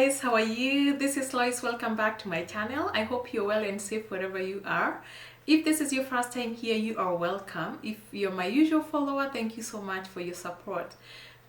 guys, how are you? This is Loise. Welcome back to my channel. I hope you're well and safe wherever you are. If this is your first time here, you are welcome. If you're my usual follower, thank you so much for your support.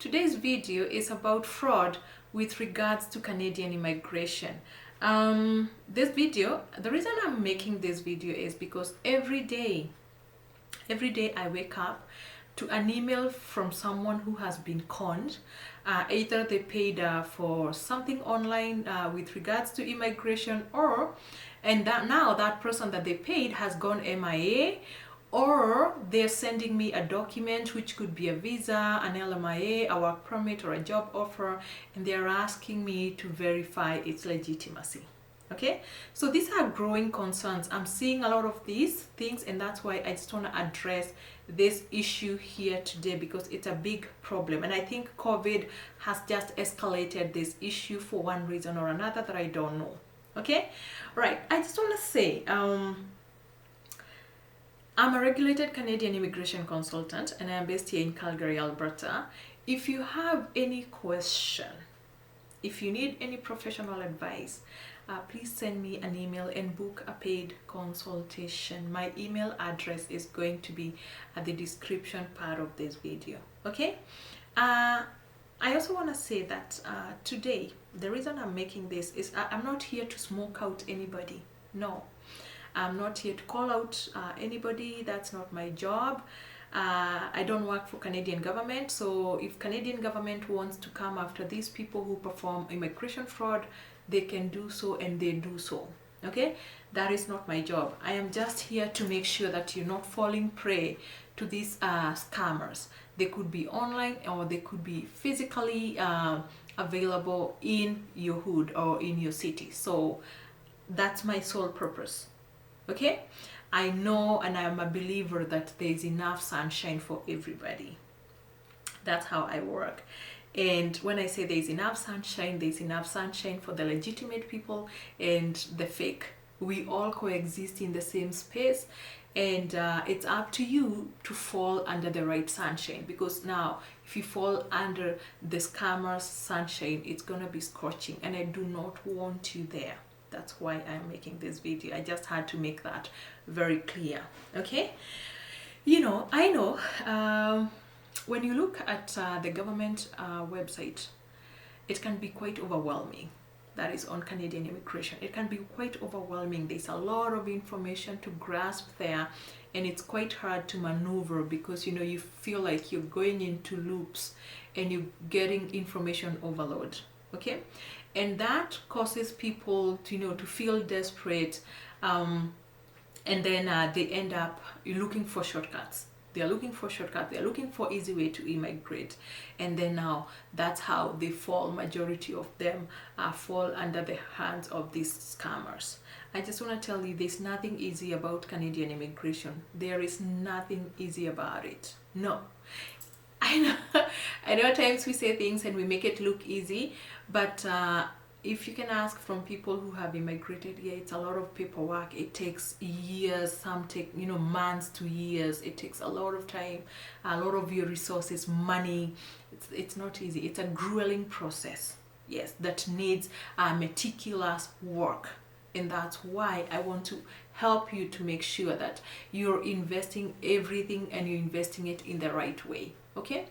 Today's video is about fraud with regards to Canadian immigration. This video, the reason I'm making this video is because every day I wake up to an email from someone who has been conned. Either they paid for something online with regards to immigration, and now that person that they paid has gone MIA, or they're sending me a document which could be a visa, an LMIA, a work permit, or a job offer, and they're asking me to verify its legitimacy. Okay, so these are growing concerns. I'm seeing a lot of these things, and that's why I just want to address this issue here today, because it's a big problem, and I think COVID has just escalated this issue for one reason or another that I don't know. Okay, right, I just want to say I'm a regulated Canadian immigration consultant, and I am based here in Calgary, Alberta. If you have any question, if you need any professional advice, please send me an email and book a paid consultation. My email address is going to be at the description part of this video. Okay, I also want to say that today, the reason I'm making this is I'm not here to smoke out anybody. No, I'm not here to call out anybody. That's not my job. I don't work for Canadian government, so if Canadian government wants to come after these people who perform immigration fraud, they can do so, and they do so. Okay, that is not my job. I am just here to make sure that you're not falling prey to these scammers. They could be online, or they could be physically available in your hood or in your city. So that's my sole purpose. Okay, I know, and I'm a believer that there's enough sunshine for everybody. That's how I work. And when I say there's enough sunshine for the legitimate people and the fake. We all coexist in the same space, and it's up to you to fall under the right sunshine, because now if you fall under the scammers' sunshine, it's gonna be scorching, and I do not want you there. That's why I'm making this video. I just had to make that very clear. Okay, you know, I know when you look at the government website, it can be quite overwhelming. That is on Canadian immigration. It can be quite overwhelming. There's a lot of information to grasp there, and it's quite hard to maneuver, because you know, you feel like you're going into loops and you're getting information overload. Okay, and that causes people to, you know, to feel desperate, and then they end up looking for shortcuts. They're looking for shortcuts. They're looking for easy way to immigrate, and then now that's how they fall. Majority of them fall under the hands of these scammers. I just want to tell you, there's nothing easy about Canadian immigration. There is nothing easy about it. No. I know at times we say things and we make it look easy, but if you can ask from people who have immigrated, yeah, it's a lot of paperwork. It takes years, some take, you know, months to years. It takes a lot of time, a lot of your resources, money. It's not easy. It's a grueling process, yes, that needs meticulous work. And that's why I want to help you to make sure that you're investing everything, and you're investing it in the right way. Okay,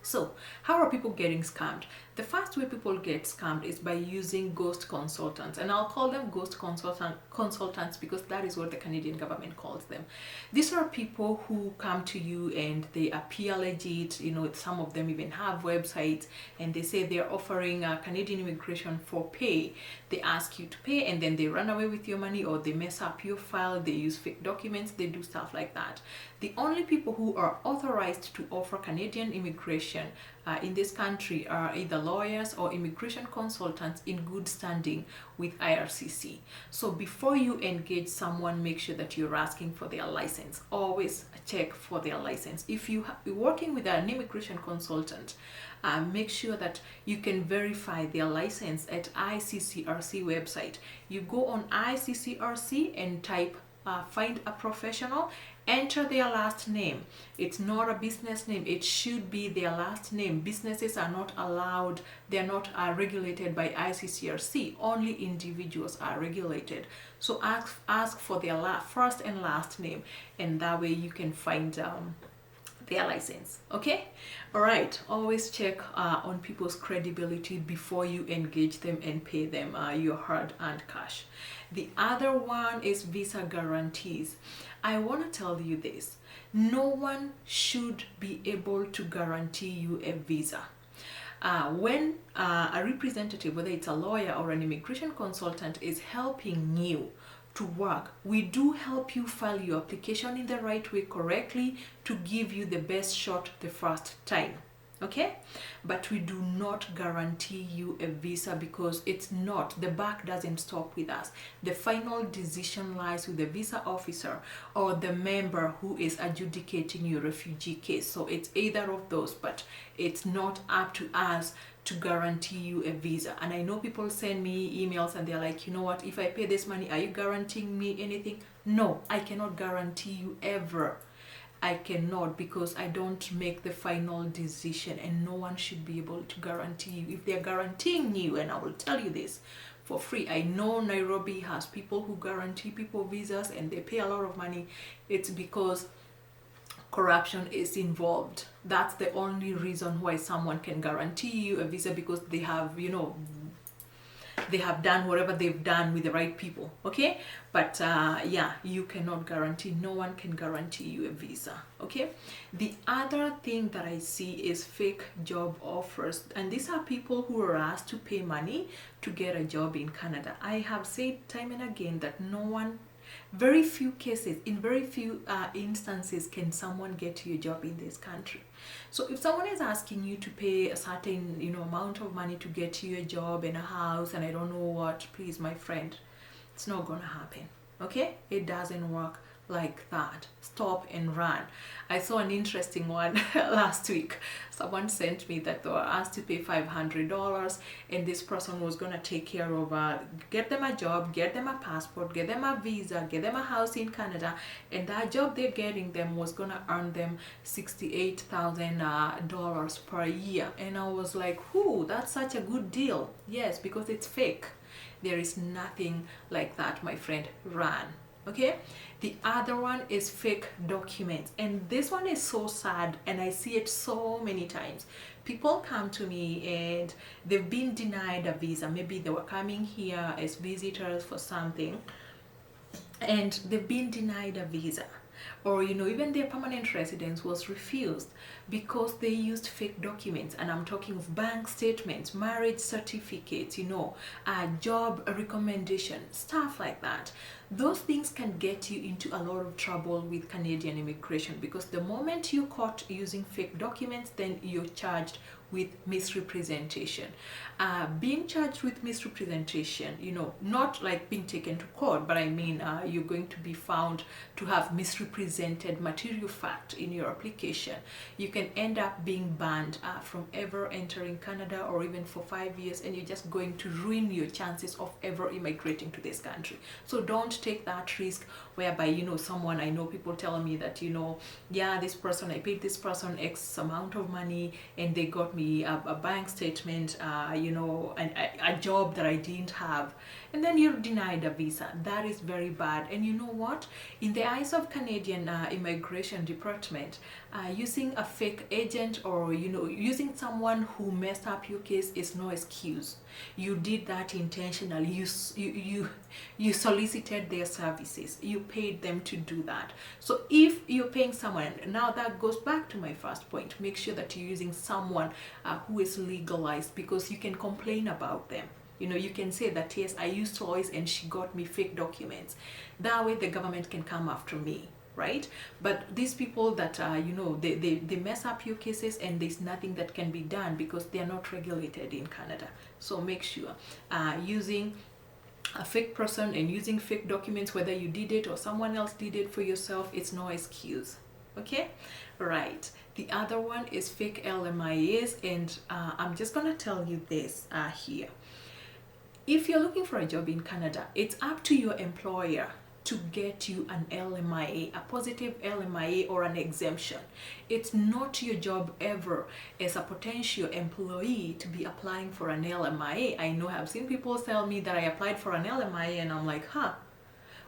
so how are people getting scammed? The first way people get scammed is by using ghost consultants, and I'll call them ghost consultants because that is what the Canadian government calls them. These are people who come to you and they appear legit. You know, some of them even have websites, and they say they're offering Canadian immigration for pay. They ask you to pay, and then they run away with your money, or they mess up your file. They use fake documents. They do stuff like that. The only people who are authorized to offer Canadian immigration in this country are either lawyers or immigration consultants in good standing with IRCC. So before you engage someone, make sure that you're asking for their license. Always check for their license. If you're working with an immigration consultant, make sure that you can verify their license at ICCRC website. You go on ICCRC and type find a professional, enter their last name. It's not a business name, it should be their last name. Businesses are not allowed, they're not regulated by ICCRC, only individuals are regulated. So ask for their first and last name, and that way you can find their license. Okay, all right, always check on people's credibility before you engage them and pay them your hard-earned cash. The other one is visa guarantees. I want to tell you this: no one should be able to guarantee you a visa. When a representative, whether it's a lawyer or an immigration consultant, is helping you to work, we do help you file your application in the right way, correctly, to give you the best shot the first time. Okay, but we do not guarantee you a visa, because it's not, the buck doesn't stop with us. The final decision lies with the visa officer or the member who is adjudicating your refugee case. So it's either of those, but it's not up to us to guarantee you a visa. And I know people send me emails and they're like, you know what, if I pay this money, are you guaranteeing me anything? No, I cannot guarantee you ever. I cannot, because I don't make the final decision, and no one should be able to guarantee you. If they're guaranteeing you, and I will tell you this for free, I know Nairobi has people who guarantee people visas and they pay a lot of money. It's because corruption is involved. That's the only reason why someone can guarantee you a visa, because they have, you know, they have done whatever they've done with the right people. Okay, but yeah, you cannot guarantee, no one can guarantee you a visa. Okay, the other thing that I see is fake job offers, and these are people who are asked to pay money to get a job in Canada. I have said time and again that no one, very few cases, in very few instances can someone get you a job in this country. So if someone is asking you to pay a certain, you know, amount of money to get you a job in a house and I don't know what, please, my friend, it's not gonna happen. Okay, it doesn't work like that. Stop and run. I saw an interesting one last week. Someone sent me that they were asked to pay $500, and this person was gonna take care of get them a job, get them a passport, get them a visa, get them a house in Canada, and that job they're getting them was gonna earn them $68,000 per year. And I was like, whoo, that's such a good deal. Yes, because it's fake. There is nothing like that, my friend. Run. Okay, the other one is fake documents, and this one is so sad, and I see it so many times. People come to me and they've been denied a visa. Maybe they were coming here as visitors for something and they've been denied a visa, or you know, even their permanent residence was refused because they used fake documents. And I'm talking of bank statements, marriage certificates, you know, job recommendation, stuff like that. Those things can get you into a lot of trouble with Canadian immigration, because the moment you're caught using fake documents, then you're charged with misrepresentation. Being charged with misrepresentation, you know, not like being taken to court, but I mean you're going to be found to have misrepresented material fact in your application. You can end up being banned from ever entering Canada, or even for 5 years, and you're just going to ruin your chances of ever immigrating to this country. So don't take that risk whereby, you know, someone, I know people tell me that, you know, yeah, this person, I paid this person X amount of money and they got me a bank statement, you know, a job that I didn't have, and then you're denied a visa. That is very bad. And you know what, in the eyes of Canadian immigration department, using a fake agent, or you know, using someone who messed up your case is no excuse. You did that intentionally. You solicited their services, you paid them to do that. So if you're paying someone, now that goes back to my first point, make sure that you're using someone who is legalized, because you can complain about them. You know, you can say that, yes, I used Loise and she got me fake documents. That way the government can come after me, right? But these people that, you know, they mess up your cases and there's nothing that can be done because they are not regulated in Canada. So make sure using a fake person and using fake documents, whether you did it or someone else did it for yourself, it's no excuse. Okay, right. The other one is fake LMIAs, and I'm just gonna tell you this here. If you're looking for a job in Canada, it's up to your employer to get you an LMIA, a positive LMIA or an exemption. It's not your job ever as a potential employee to be applying for an LMIA. I know I've seen people tell me that I applied for an LMIA and I'm like,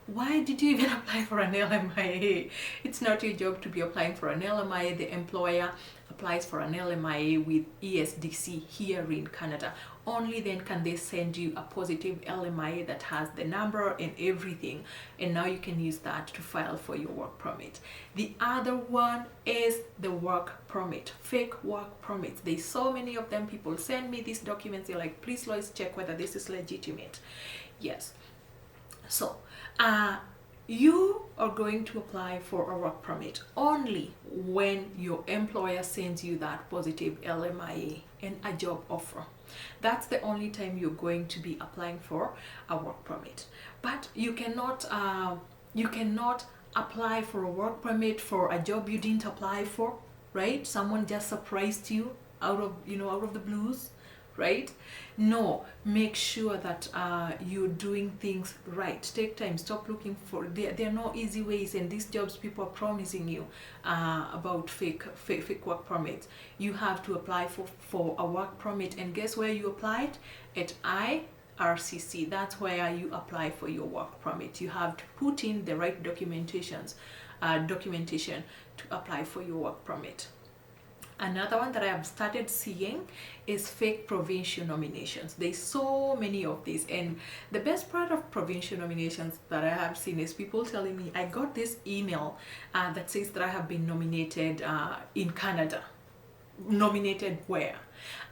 why did you even apply for an LMIA? It's not your job to be applying for an LMIA. The employer applies for an LMIA with ESDC here in Canada. Only then can they send you a positive LMIA that has the number and everything, and now you can use that to file for your work permit. The other one is the work permit, fake work permits. There's so many of them. People send me these documents. They're like, please Loise, check whether this is legitimate. Yes. So you are going to apply for a work permit only when your employer sends you that positive LMIA and a job offer. That's the only time you're going to be applying for a work permit. But you cannot apply for a work permit for a job you didn't apply for, right? Someone just surprised you out of the blues, right? No, make sure that you're doing things right. Take time, stop looking for, there are no easy ways, and these jobs people are promising you about fake work permits. You have to apply for a work permit, and guess where you applied? At IRCC. That's where you apply for your work permit. You have to put in the right documentation to apply for your work permit. Another one that I have started seeing is fake provincial nominations. There's so many of these, and the best part of provincial nominations that I have seen is people telling me, I got this email that says that I have been nominated in Canada. Nominated where?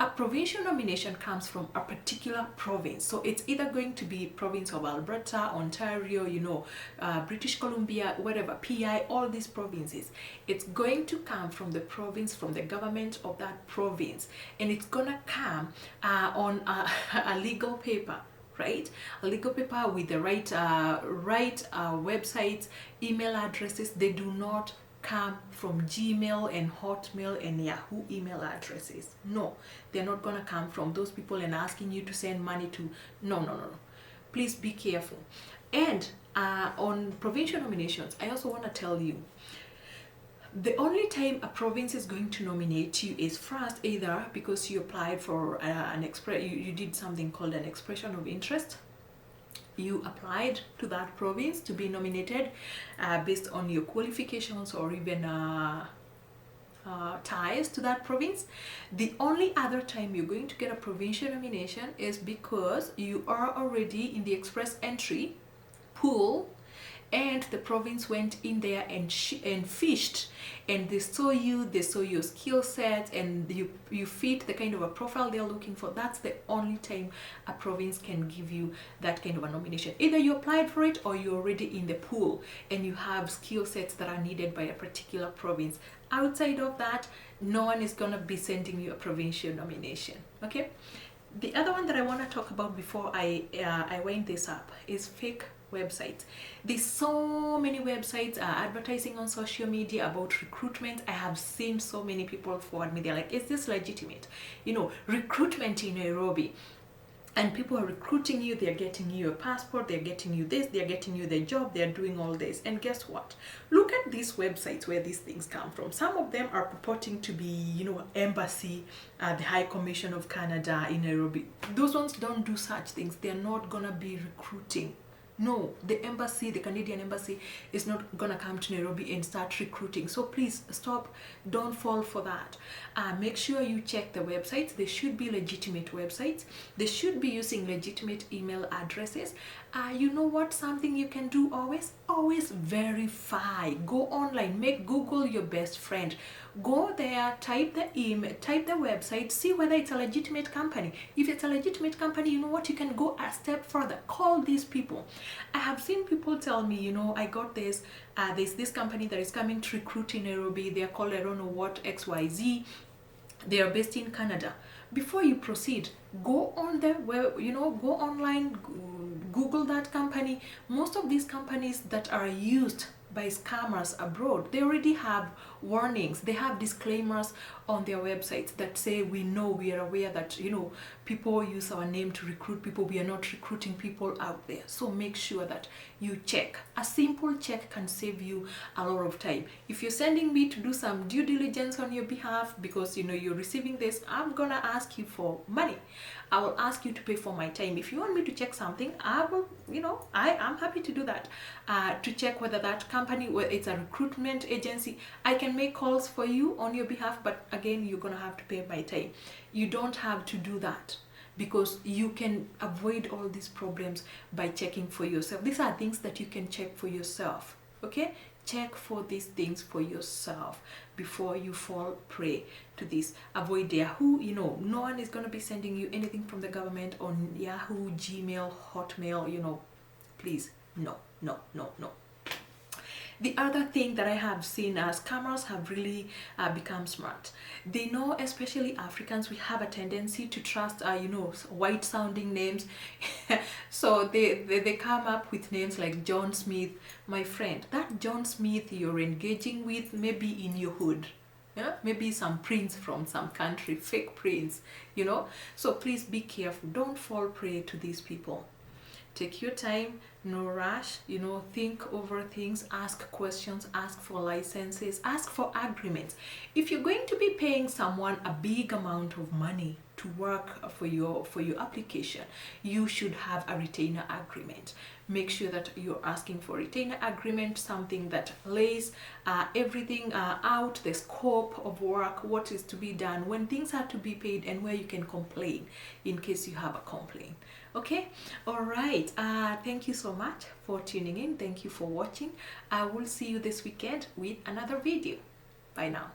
A provincial nomination comes from a particular province, so it's either going to be province of Alberta, Ontario, British Columbia, whatever, PI, all these provinces. It's going to come from the province, from the government of that province, and it's gonna come on a legal paper, right? A legal paper with the right websites, email addresses. They do not come from Gmail and Hotmail and Yahoo email addresses. No, they're not gonna come from those people and asking you to send money to. No. Please be careful. And on provincial nominations, I also want to tell you, the only time a province is going to nominate you is first, either because you applied for you did something called an expression of interest. You applied to that province to be nominated based on your qualifications or even ties to that province. The only other time you're going to get a provincial nomination is because you are already in the express entry pool, and the province went in there and fished, and they saw your skill set, and you fit the kind of a profile they're looking for. That's the only time a province can give you that kind of a nomination. Either you applied for it or you're already in the pool and you have skill sets that are needed by a particular province. Outside of that, no one is gonna be sending you a provincial nomination. Okay. The other one that I want to talk about before I wind this up is fake websites. There's so many websites advertising on social media about recruitment. I have seen so many people forward me, they're like, is this legitimate? Recruitment in Nairobi, and people are recruiting you, they're getting you a passport, they're getting you this, they're getting you the job, they're doing all this. And guess what? Look at these websites where these things come from. Some of them are purporting to be, embassy, the High Commission of Canada in Nairobi. Those ones don't do such things. They're not gonna be recruiting. No, the embassy, the Canadian embassy, is not gonna come to Nairobi and start recruiting. So please stop, don't fall for that. Make sure you check the websites. They should be legitimate websites. They should be using legitimate email addresses. You know what? Something you can do always verify. Go online, make Google your best friend. Go there, type the email, type the website, see whether it's a legitimate company. If it's a legitimate company, you know what? You can go a step further. Call these people. I have seen people tell me, I got this, there's this company that is coming to recruit in Nairobi. They're called, I don't know what, XYZ. They are based in Canada. Before you proceed, go on the web, go online, Google that company. Most of these companies that are used by scammers abroad, they already have warnings, they have disclaimers on their websites that say, we are aware that people use our name to recruit people. We are not recruiting people out there. So make sure that you check. A simple check can save you a lot of time. If you're sending me to do some due diligence on your behalf because you know you're receiving this, I'm gonna ask you for money. I will ask you to pay for my time. If you want me to check something, I will, you know, I'm happy to do that. To check whether that company, whether it's a recruitment agency, I can make calls for you on your behalf, but again, you're gonna have to pay my time. You don't have to do that because you can avoid all these problems by checking for yourself. These are things that you can check for yourself, okay? Check for these things for yourself before you fall prey to this. Avoid Yahoo. You know, no one is going to be sending you anything from the government on Yahoo, Gmail, Hotmail, you know. Please, no, no, no, no. The other thing that I have seen as scammers have really become smart. They know, especially Africans, we have a tendency to trust, you know, white sounding names. So they come up with names like John Smith. My friend, that John Smith you're engaging with maybe in your hood. Yeah, maybe some prince from some country, fake prince, you know. So please be careful. Don't fall prey to these people. Take your time, no rush, you know, think over things, ask questions, ask for licenses, ask for agreements. If you're going to be paying someone a big amount of money to work for your application, you should have a retainer agreement. Make sure that you're asking for retainer agreement, something that lays everything out, the scope of work, what is to be done, when things are to be paid, and where you can complain in case you have a complaint. Okay, all right. Thank you so much for tuning in. Thank you for watching. I will see you this weekend with another video. Bye now.